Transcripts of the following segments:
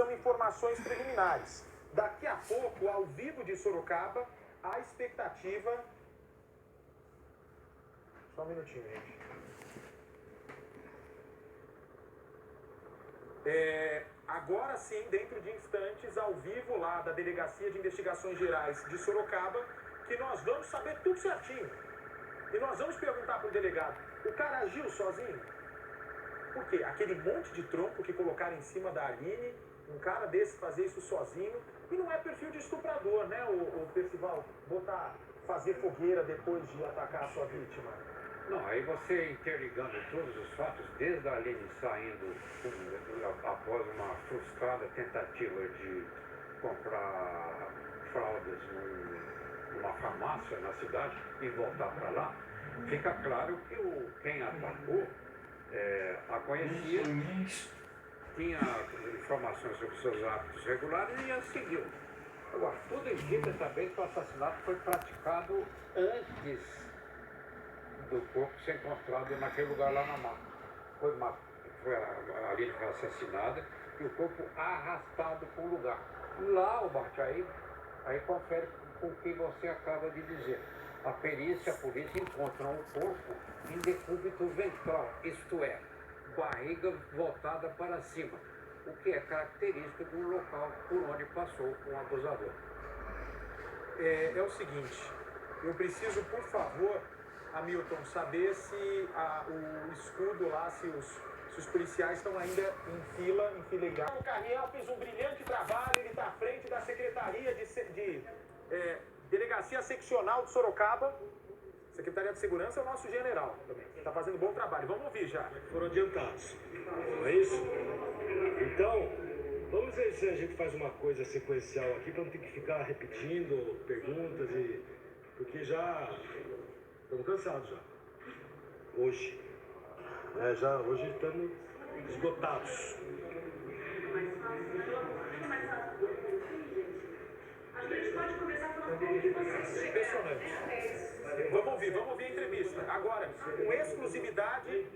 são informações preliminares. Daqui a pouco, ao vivo de Sorocaba, a expectativa... Só um minutinho, gente. Agora sim, dentro de instantes, ao vivo lá da Delegacia de Investigações Gerais de Sorocaba, que nós vamos saber tudo certinho. E nós vamos perguntar para o delegado, o cara agiu sozinho? Por quê? Aquele monte de tronco que colocaram em cima da Aline, um cara desse fazer isso sozinho, e não é perfil de estuprador, né, o Percival? Fazer fogueira depois de atacar a sua vítima. Não, aí você interligando todos os fatos, desde a Aline saindo após uma frustrada tentativa de comprar fraldas numa farmácia na cidade e voltar para lá, fica claro que quem atacou a conhecia, tinha informações sobre seus hábitos regulares e a seguiu. Agora, tudo indica também que o assassinato foi praticado antes do corpo ser encontrado naquele lugar lá na mata. A Aline foi assassinada e o corpo arrastado para um lugar. Lá o Bartchaí aí confere com o que você acaba de dizer. A perícia, a polícia encontram o corpo em decúbito ventral, isto é, barriga voltada para cima, o que é característico do local por onde passou o abusador. É o seguinte, eu preciso, por favor, Hamilton, saber se o escudo lá, se os policiais estão ainda em fila igual. O Carniel fez um brilhante trabalho, ele está à frente da Secretaria de Delegacia Seccional de Sorocaba. Secretaria de Segurança é o nosso general também. Está fazendo um bom trabalho. Vamos ouvir já. Foram adiantados. Não é isso? Então, vamos ver se a gente faz uma coisa sequencial aqui para não ter que ficar repetindo perguntas porque já estamos cansados já. Hoje. Hoje estamos esgotados. A gente pode começar falando um pouco de vocês. Impressionante. Vamos ouvir a entrevista. Agora, com exclusividade,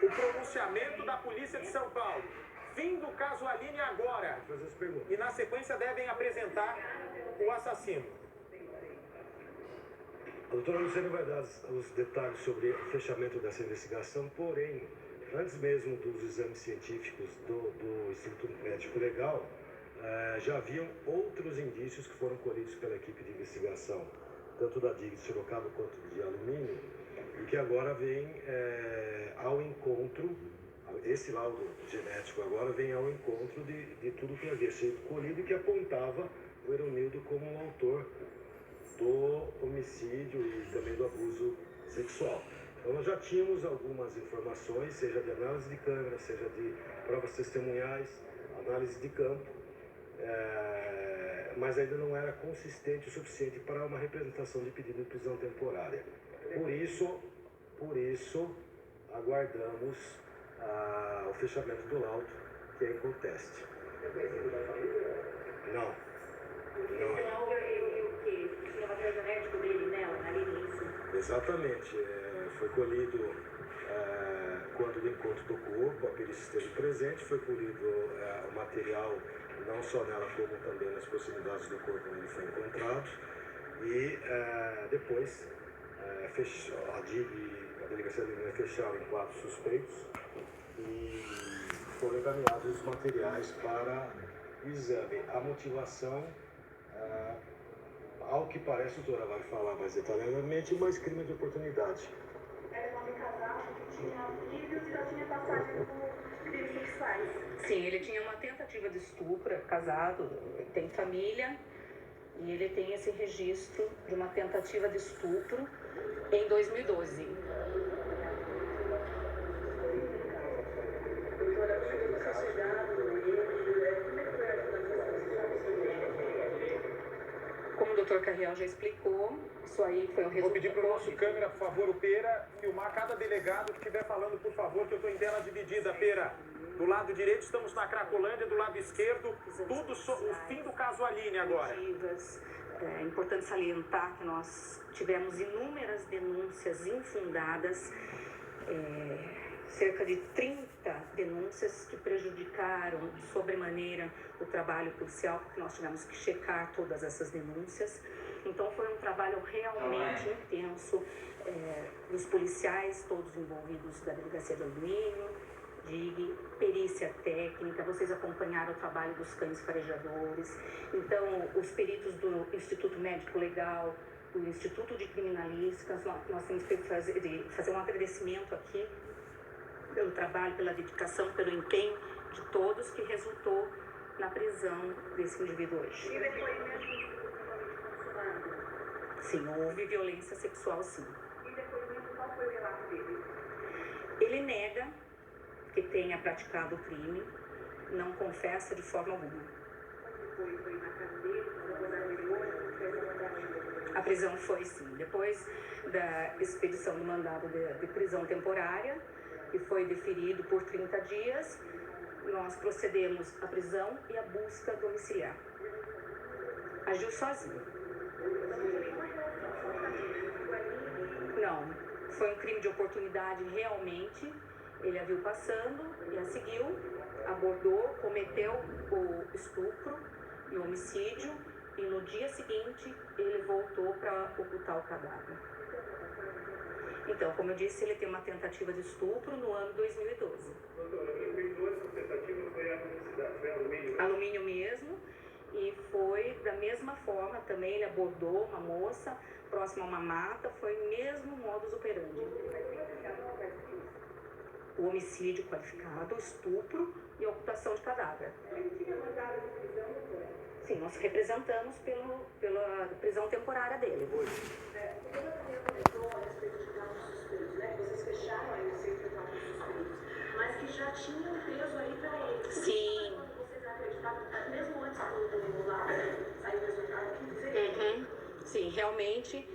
o pronunciamento da Polícia de São Paulo. Fim do caso Aline agora. E na sequência devem apresentar o assassino. A doutora Luciana vai dar os detalhes sobre o fechamento dessa investigação, porém, antes mesmo dos exames científicos do Instituto Médico Legal, já haviam outros indícios que foram colhidos pela equipe de investigação, tanto da DIG de Sorocaba quanto de alumínio, e que agora vem ao encontro, esse laudo genético agora vem ao encontro de tudo que havia sido colhido e que apontava o Eronildo como o autor do homicídio e também do abuso sexual. Então nós já tínhamos algumas informações, seja de análise de câmera, seja de provas testemunhais, análise de campo, mas ainda não era consistente o suficiente para uma representação de pedido de prisão temporária. Por isso aguardamos o fechamento do laudo, que é em conteste. Não. Genético dele, nela, na Aline. Exatamente. Foi colhido quando do encontro do corpo, a perícia esteve presente, foi colhido o material não só nela como também nas proximidades do corpo onde ele foi encontrado. E depois a DIG e a Delegacia de Minas fecharam em 4 suspeitos e foram encaminhados os materiais para exame. A motivação, ao que parece, a doutora vai falar mais detalhadamente, mais crime de oportunidade. Era um homem casado que tinha filhos e já tinha passagem por crimes sexuais. Sim, ele tinha uma tentativa de estupro, casado, tem família, e ele tem esse registro de uma tentativa de estupro em 2012. Doutora, você chegado Como o doutor Carriel já explicou, isso aí foi um resultado. Vou pedir para o nosso câmera, por favor, o Pera, filmar cada delegado que estiver falando, por favor, que eu estou em tela dividida, Pera. Do lado direito estamos na Cracolândia, do lado esquerdo, tudo o fim do caso Aline agora. É importante salientar que nós tivemos inúmeras denúncias infundadas cerca de 30 denúncias que prejudicaram de sobremaneira o trabalho policial, porque nós tivemos que checar todas essas denúncias. Então foi um trabalho realmente intenso dos policiais, todos envolvidos da Delegacia de Alumínio, de perícia técnica. Vocês acompanharam o trabalho dos cães farejadores. Então, os peritos do Instituto Médico Legal, do Instituto de Criminalística, nós temos que fazer um agradecimento aqui pelo trabalho, pela dedicação, pelo empenho de todos que resultou na prisão desse indivíduo hoje. E depoimento consumado? Sim, houve violência sexual, sim. E depoimento, qual foi o relato dele? Ele nega que tenha praticado o crime, não confessa de forma alguma. Foi na casa dele, depois da reunião, fez a mandamento? A prisão foi, sim. Depois da expedição do mandado de prisão temporária, que foi deferido por 30 dias, nós procedemos à prisão e à busca domiciliar. Agiu sozinho. Não, foi um crime de oportunidade realmente. Ele a viu passando e a seguiu, abordou, cometeu o estupro e o homicídio e no dia seguinte ele voltou para ocultar o cadáver. Então, como eu disse, ele tem uma tentativa de estupro no ano 2012. Doutora, em 2012 essa tentativa foi alumínio? Alumínio mesmo, e foi da mesma forma também, ele abordou uma moça próxima a uma mata, foi o mesmo modus operandi. O homicídio qualificado, o estupro e a ocultação de cadáver. Ele tinha mandado de prisão, doutora? Sim, nós representamos pela prisão temporária dele. O doutor também comentou a respeito de 4 suspeitos, né? Que vocês fecharam aí o centro de 4 suspeitos, mas que já tinham peso aí para eles. Sim. Vocês acreditavam, mesmo antes do laudo sair o resultado, que dizer? Sim, realmente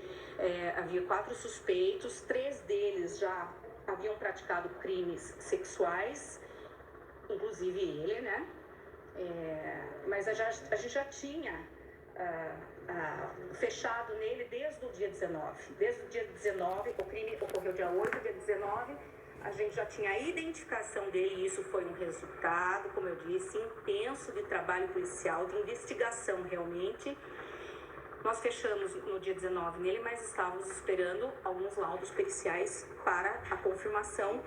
havia 4 suspeitos, 3 deles já haviam praticado crimes sexuais, inclusive ele, né? Mas a gente já tinha fechado nele desde o dia 19. Desde o dia 19, o crime ocorreu dia 8, dia 19, a gente já tinha a identificação dele e isso foi um resultado, como eu disse, intenso de trabalho policial, de investigação realmente. Nós fechamos no dia 19 nele, mas estávamos esperando alguns laudos periciais para a confirmação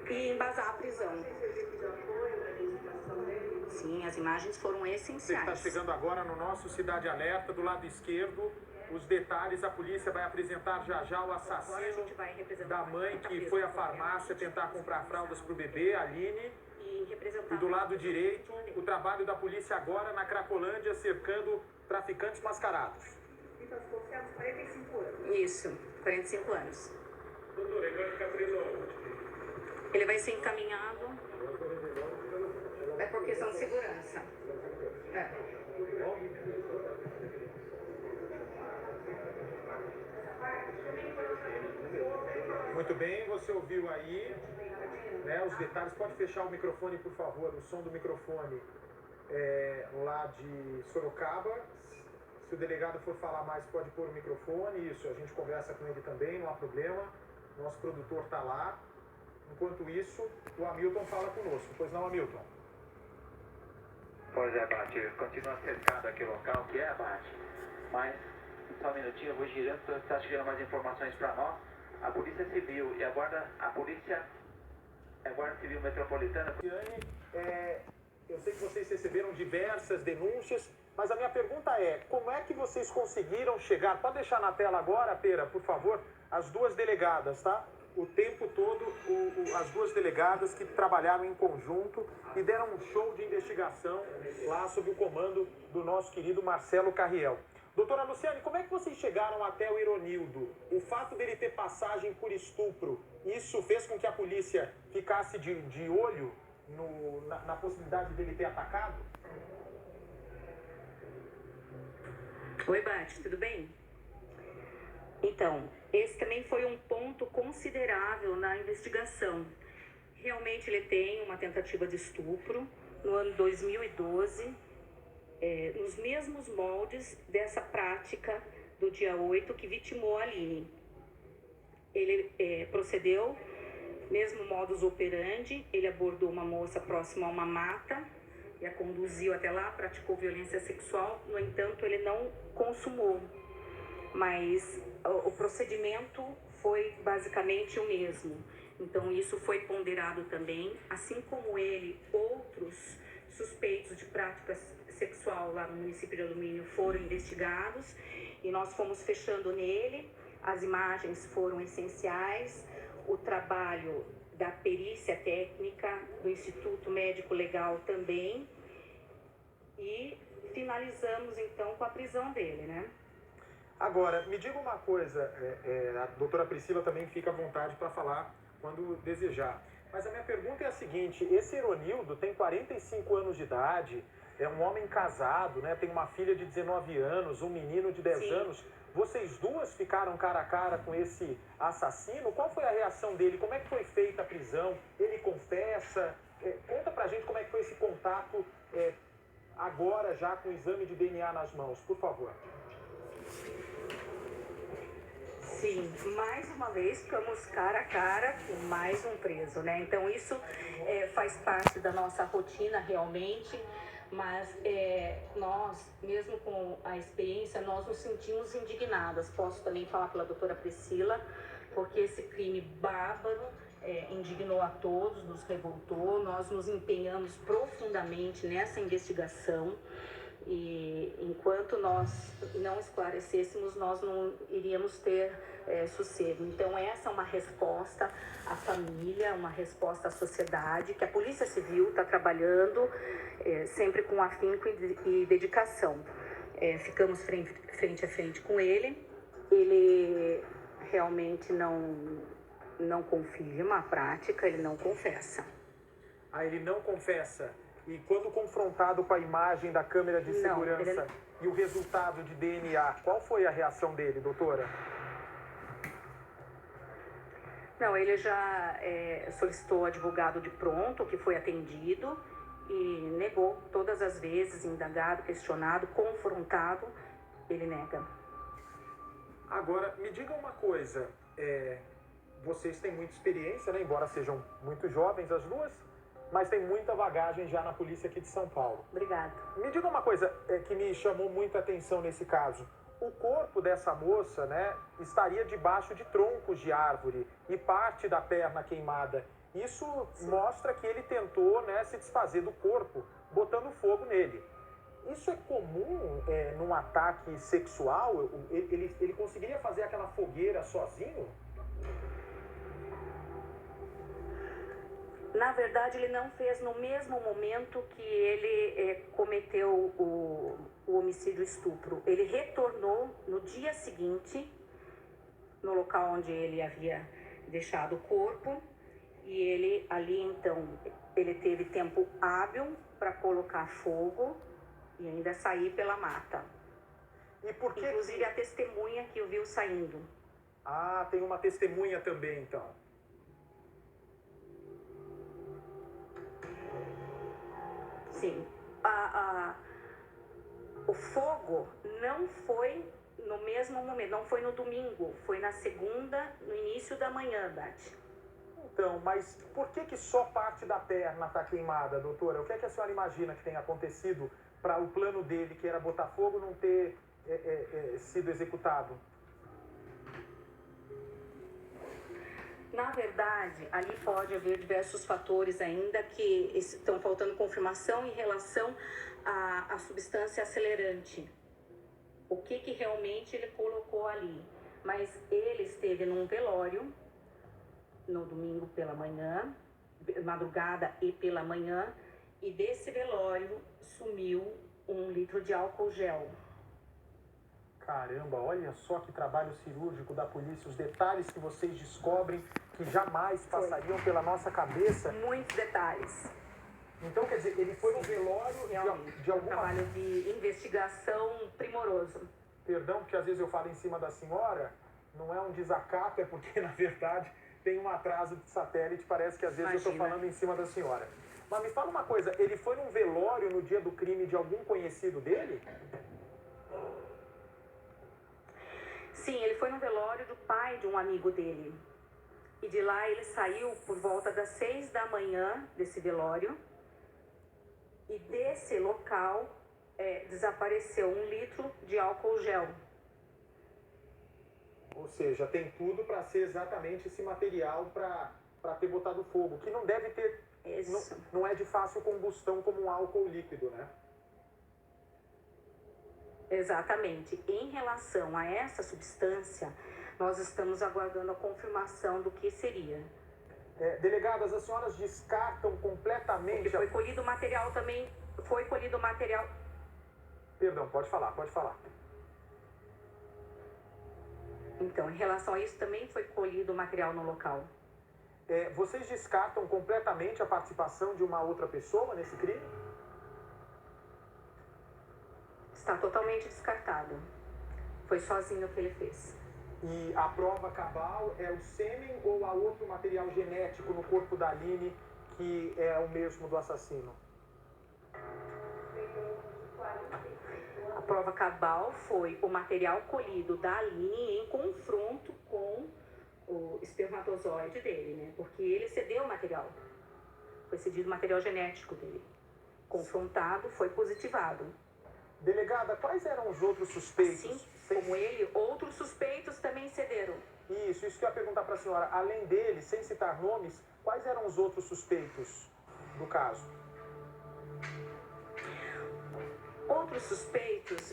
e embasar a prisão. Sim, as imagens foram Você essenciais. está chegando agora no nosso Cidade Alerta, do lado esquerdo. Os detalhes, a polícia vai apresentar já já o Agora a assassino gente vai representar da mãe que foi à farmácia tentar comprar fraldas para o bebê, a Aline. e representar. E do lado direito, o trabalho da polícia agora na Cracolândia, cercando traficantes mascarados. Então, se fossemos 45 anos. Isso, 45 anos. Doutora, ele vai ficar preso aonde? Ele vai ser encaminhado. É por questão de segurança. Muito bem, você ouviu aí, né, os detalhes. Pode fechar o microfone, por favor, o som do microfone lá de Sorocaba. Se o delegado for falar mais, pode pôr o microfone. Isso, a gente conversa com ele também, não há problema. Nosso produtor está lá. Enquanto isso, o Hamilton fala conosco. Pois não, Hamilton? Pois é, Bate, continua cercado aqui o local, que é Bate. Mas, só um minutinho, eu vou girando, você está chegando mais informações para nós. A Polícia Civil e a Guarda Civil Metropolitana. Eu sei que vocês receberam diversas denúncias, mas a minha pergunta é, como é que vocês conseguiram chegar? Pode deixar na tela agora, Pera, por favor, as 2 delegadas, tá? O tempo todo, as 2 delegadas que trabalharam em conjunto e deram um show de investigação lá sob o comando do nosso querido Marcelo Carriel. Doutora Luciane, como é que vocês chegaram até o Ironildo? O fato dele ter passagem por estupro, isso fez com que a polícia ficasse de olho na possibilidade dele ter atacado? Oi, Bate, tudo bem? Então, esse também foi um ponto considerável na investigação. Realmente ele tem uma tentativa de estupro no ano 2012, nos mesmos moldes dessa prática do dia 8 que vitimou a Aline. Ele procedeu Mesmo modus operandi, ele abordou uma moça próxima a uma mata e a conduziu até lá, praticou violência sexual. No entanto, ele não consumou, mas o procedimento foi basicamente o mesmo. Então, isso foi ponderado também, assim como ele, outros suspeitos de prática sexual lá no município de Alumínio foram investigados e nós fomos fechando nele. As imagens foram essenciais, o trabalho da perícia técnica, do Instituto Médico Legal também, e finalizamos então com a prisão dele, né? Agora, me diga uma coisa, a doutora Priscila também fica à vontade para falar quando desejar. Mas a minha pergunta é a seguinte: esse Eronildo tem 45 anos de idade, é um homem casado, né? Tem uma filha de 19 anos, um menino de 10 Sim. anos. Vocês duas ficaram cara a cara com esse assassino? Qual foi a reação dele? Como é que foi feita a prisão? Ele confessa? Conta pra gente como é que foi esse contato agora já com o exame de DNA nas mãos, por favor. Sim, mais uma vez ficamos cara a cara com mais um preso, né? Então isso faz parte da nossa rotina realmente, mas nós, mesmo com a experiência, nós nos sentimos indignadas. Posso também falar pela doutora Priscila, porque esse crime bárbaro indignou a todos, nos revoltou. Nós nos empenhamos profundamente nessa investigação. E enquanto nós não esclarecêssemos, nós não iríamos ter sossego. Então essa é uma resposta à família, uma resposta à sociedade, que a Polícia Civil está trabalhando sempre com afinco e dedicação. Ficamos frente a frente com ele. Ele realmente não confirma a prática, ele não confessa. Ah, ele não confessa? E quando confrontado com a imagem da câmera de segurança e o resultado de DNA, qual foi a reação dele, doutora? Não, ele já solicitou advogado de pronto, que foi atendido, e negou todas as vezes, indagado, questionado, confrontado, ele nega. Agora, me diga uma coisa, vocês têm muita experiência, né? Embora sejam muito jovens as duas, mas tem muita bagagem já na polícia aqui de São Paulo. Obrigada. Me diga uma coisa que me chamou muita atenção nesse caso. O corpo dessa moça, né, estaria debaixo de troncos de árvore e parte da perna queimada. Isso mostra que ele tentou, né, se desfazer do corpo, botando fogo nele. Isso é comum num ataque sexual? Ele conseguiria fazer aquela fogueira sozinho? Na verdade, ele não fez no mesmo momento que ele cometeu o homicídio estupro. Ele retornou no dia seguinte, no local onde ele havia deixado o corpo, e ele ali então, ele teve tempo hábil para colocar fogo e ainda sair pela mata. E por que Inclusive a testemunha que o viu saindo. Ah, tem uma testemunha também, então. Sim. O fogo não foi no mesmo momento, não foi no domingo, foi na segunda, no início da manhã, Beth. Então, mas por que só parte da perna está queimada, doutora? O que é que a senhora imagina que tenha acontecido para o plano dele, que era botar fogo, não ter sido executado? Na verdade, ali pode haver diversos fatores ainda que estão faltando confirmação em relação à substância acelerante. O que realmente ele colocou ali. Mas ele esteve num velório no domingo pela manhã, madrugada e pela manhã, e desse velório sumiu 1 litro de álcool gel. Caramba, olha só que trabalho cirúrgico da polícia, os detalhes que vocês descobrem que jamais passariam pela nossa cabeça. Muitos detalhes. Então, quer dizer, ele foi no velório de alguma... Um trabalho de investigação primoroso. Perdão, porque às vezes eu falo em cima da senhora, não é um desacato, é porque, na verdade, tem um atraso de satélite, parece que às vezes eu estou falando em cima da senhora. Mas me fala uma coisa, ele foi num velório no dia do crime de algum conhecido dele? Sim, ele foi no velório do pai de um amigo dele. E de lá ele saiu por volta das 6 da manhã desse velório. E desse local desapareceu 1 litro de álcool gel. Ou seja, tem tudo para ser exatamente esse material para ter botado fogo, que não deve ter, não é de fácil combustão como um álcool líquido, né? Exatamente. Em relação a essa substância, nós estamos aguardando a confirmação do que seria. Delegadas, as senhoras descartam completamente... Porque foi colhido material também, foi colhido material... Perdão, pode falar, pode falar. Então, em relação a isso, também foi colhido material no local. Vocês descartam completamente a participação de uma outra pessoa nesse crime? Está totalmente descartado. Foi sozinho que ele fez. E a prova cabal é o sêmen ou há outro material genético no corpo da Aline que é o mesmo do assassino? A prova cabal foi o material colhido da Aline em confronto com o espermatozoide dele, né? Porque ele cedeu o material. Foi cedido o material genético dele. Confrontado, foi positivado. Delegada, quais eram os outros suspeitos? Assim como ele, outros suspeitos também cederam. Isso que eu ia perguntar para a senhora. Além dele, sem citar nomes, quais eram os outros suspeitos do caso? Outros suspeitos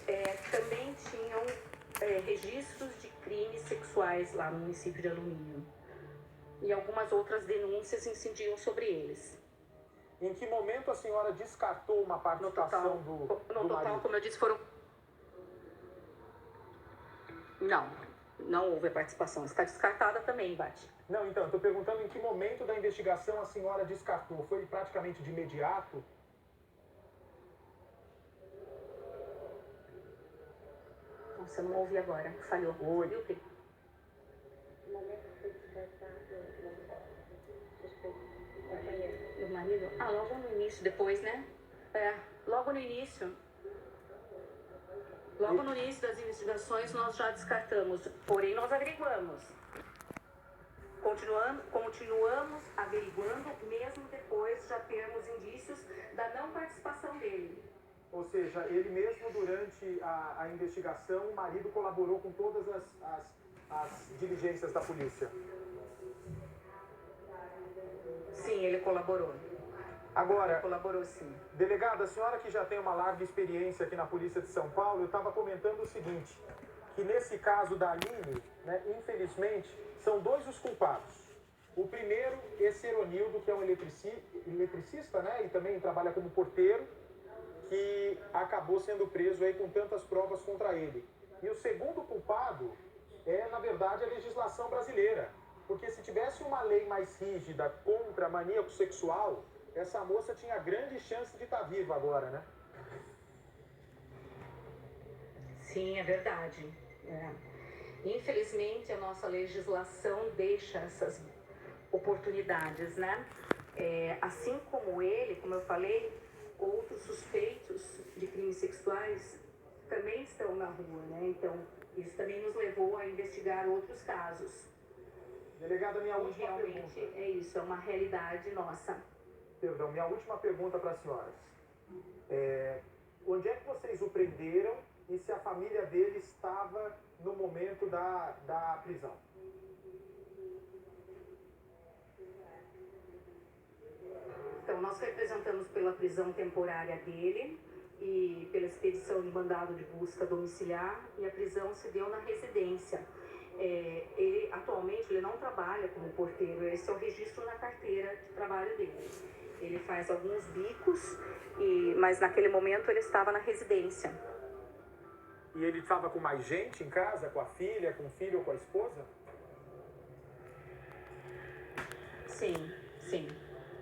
também tinham registros de crimes sexuais lá no município de Alumínio. E algumas outras denúncias incidiam sobre eles. Em que momento a senhora descartou uma participação do marido? Como eu disse, foram... Não houve a participação. Está descartada também, Bate. Não, então, estou perguntando em que momento da investigação a senhora descartou. Foi praticamente de imediato? Nossa, eu não ouvi agora. Falhou. Oi. Viu, Pri? Do marido? Ah, logo no início, depois, né? Logo no início. Logo no início das investigações nós já descartamos, porém nós averiguamos. Continuamos averiguando, mesmo depois de já termos indícios da não participação dele. Ou seja, ele mesmo durante a investigação, o marido colaborou com todas as diligências da polícia? Sim, ele colaborou. Agora, Ele colaborou sim. Delegada, a senhora que já tem uma larga experiência aqui na Polícia de São Paulo, eu estava comentando o seguinte, que nesse caso da Aline, né, infelizmente, são 2 os culpados. O primeiro, esse Eronildo, que é um eletricista, né, e também trabalha como porteiro, que acabou sendo preso aí com tantas provas contra ele. E o segundo culpado na verdade, a legislação brasileira. Porque se tivesse uma lei mais rígida contra maníaco sexual, essa moça tinha grande chance de estar viva agora, né? Sim, é verdade. Infelizmente, a nossa legislação deixa essas oportunidades, né? Assim como ele, como eu falei, outros suspeitos de crimes sexuais também estão na rua, né? Então, isso também nos levou a investigar outros casos. Delegada, minha última realmente pergunta. É isso, é uma realidade nossa. Perdão, minha última pergunta para as senhoras. Onde é que vocês o prenderam e se a família dele estava no momento da prisão? Então, nós representamos pela prisão temporária dele e pela expedição de mandado de busca domiciliar, e a prisão se deu na residência. Atualmente ele não trabalha como porteiro, esse é o registro na carteira de trabalho dele. Ele faz alguns bicos, mas naquele momento ele estava na residência. E ele estava com mais gente em casa, com a filha, com o filho ou com a esposa? Sim, sim.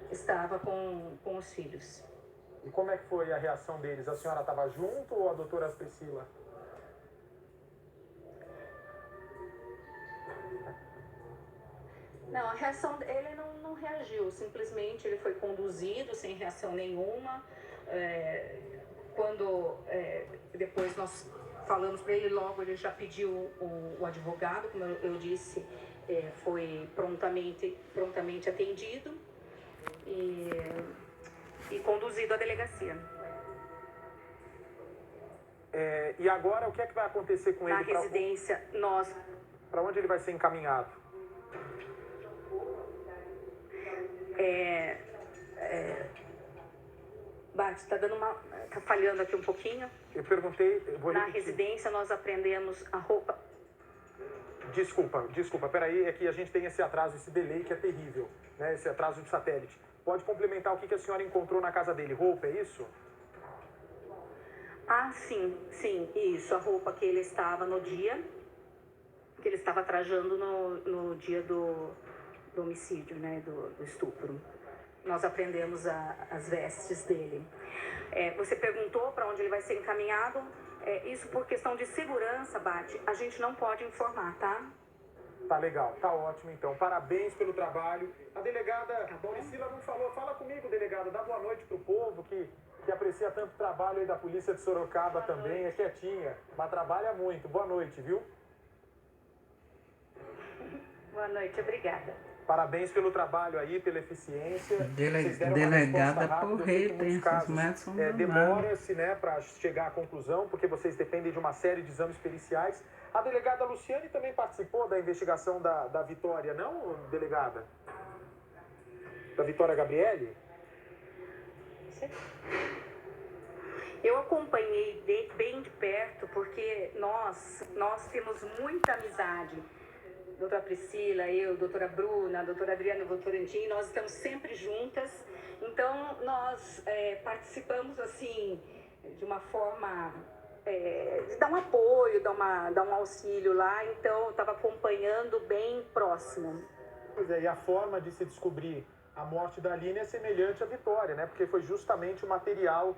Estava com os filhos. E como é que foi a reação deles? A senhora estava junto ou a doutora Priscila? Não, a reação ele não reagiu, simplesmente ele foi conduzido sem reação nenhuma. Quando depois nós falamos para ele, logo ele já pediu o advogado, como eu disse, foi prontamente atendido e conduzido à delegacia. E agora, o que é que vai acontecer com Na ele? residência, Para onde ele vai ser encaminhado? Bart, tá falhando aqui um pouquinho. Eu perguntei, eu vou Na repetir. residência, nós apreendemos a roupa. Desculpa, peraí, é que a gente tem esse atraso, esse delay que é terrível, né? Esse atraso de satélite. Pode complementar o que a senhora encontrou na casa dele? Roupa, é isso? Ah, sim, isso. A roupa que ele estava no dia, que ele estava trajando no dia do homicídio, né? Do estupro. Nós apreendemos as vestes dele. Você perguntou para onde ele vai ser encaminhado. Isso por questão de segurança, Bate, a gente não pode informar, tá? Tá legal, tá ótimo então. Parabéns pelo trabalho. A delegada Priscila não falou. Fala comigo, delegada. Dá boa noite pro povo que aprecia tanto o trabalho aí da Polícia de Sorocaba também. É quietinha, mas trabalha muito. Boa noite, viu? Boa noite, obrigada. Parabéns pelo trabalho aí, pela eficiência. Vocês deram uma Delegada resposta rápida. Eu sei que em muitos casos demora-se, né, para chegar à conclusão, porque vocês dependem de uma série de exames periciais. A delegada Luciane também participou da investigação da Vitória, não, delegada? Da Vitória Gabriele? Eu acompanhei bem de perto, porque nós temos muita amizade. Doutora Priscila, eu, doutora Bruna, doutora Adriana e doutora Andinho, nós estamos sempre juntas. Então, nós participamos, assim, de uma forma de dar um apoio, dar um auxílio lá. Então, eu estava acompanhando bem próximo. Pois é, e a forma de se descobrir a morte da Aline é semelhante à Vitória, né? Porque foi justamente o material